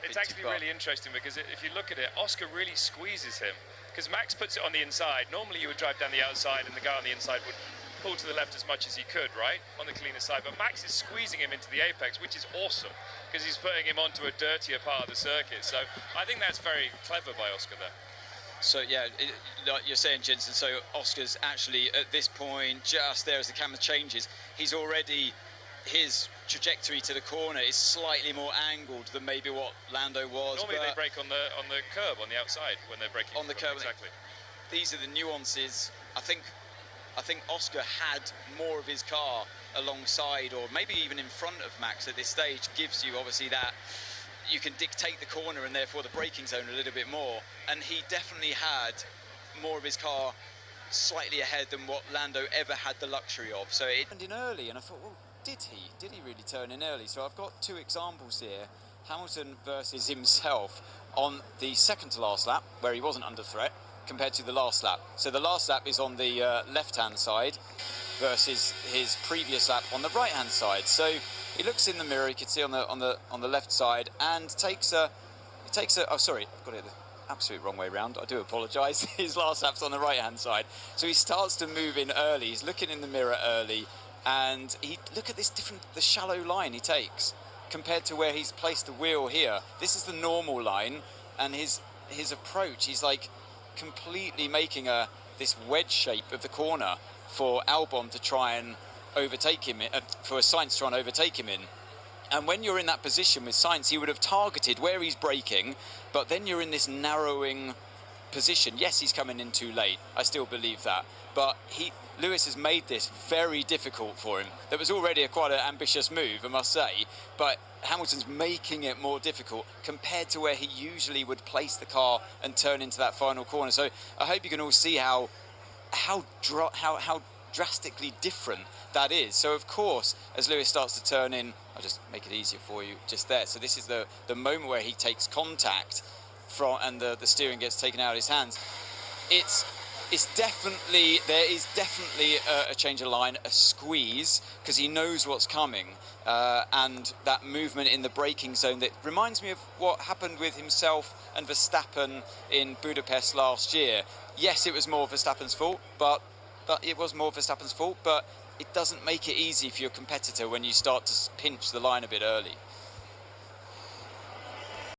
It's actually really interesting because if you look at it, Oscar really squeezes him because Max puts it on the inside. Normally you would drive down the outside and the guy on the inside would pull to the left as much as he could, right, on the cleaner side. But Max is squeezing him into the apex, which is awesome because he's putting him onto a dirtier part of the circuit. So I think that's very clever by Oscar there. So yeah, like you're saying, Jensen, so Oscar's actually at this point, just there as the camera changes, he's already, his trajectory to the corner is slightly more angled than maybe what Lando was. Normally they brake on the curb on the outside when they're braking on the curb. Exactly. These are the nuances. I think Oscar had more of his car alongside, or maybe even in front of Max at this stage. Gives you obviously that you can dictate the corner and therefore the braking zone a little bit more. And he definitely had more of his car slightly ahead than what Lando ever had the luxury of. So it turned in early, and I thought, well, did he really turn in early? So I've got two examples here. Hamilton versus himself on the second to last lap, where he wasn't under threat, compared to the last lap. So the last lap is on the left-hand side versus his previous lap on the right-hand side. So he looks in the mirror, you can see on the left side, and takes a oh sorry, I've got it the absolute wrong way round. I do apologise. His last lap's on the right-hand side. So he starts to move in early. He's looking in the mirror early. And look at this the shallow line he takes compared to where he's placed the wheel here. This is the normal line, and his approach, he's like completely making this wedge shape of the corner for Albon to try and overtake him, for Sainz to try and overtake him in. And when you're in that position with Sainz, he would have targeted where he's braking, but then you're in this narrowing position. Yes, he's coming in too late. I still believe that, but Lewis has made this very difficult for him. That was already quite an ambitious move, I must say, but Hamilton's making it more difficult compared to where he usually would place the car and turn into that final corner. So I hope you can all see how drastically different that is. So of course, as Lewis starts to turn in, I'll just make it easier for you just there. So this is the moment where he takes contact and the steering gets taken out of his hands. There is definitely a change of line, a squeeze, because he knows what's coming, and that movement in the braking zone that reminds me of what happened with himself and Verstappen in Budapest last year. Yes, it was more Verstappen's fault, but it doesn't make it easy for your competitor when you start to pinch the line a bit early.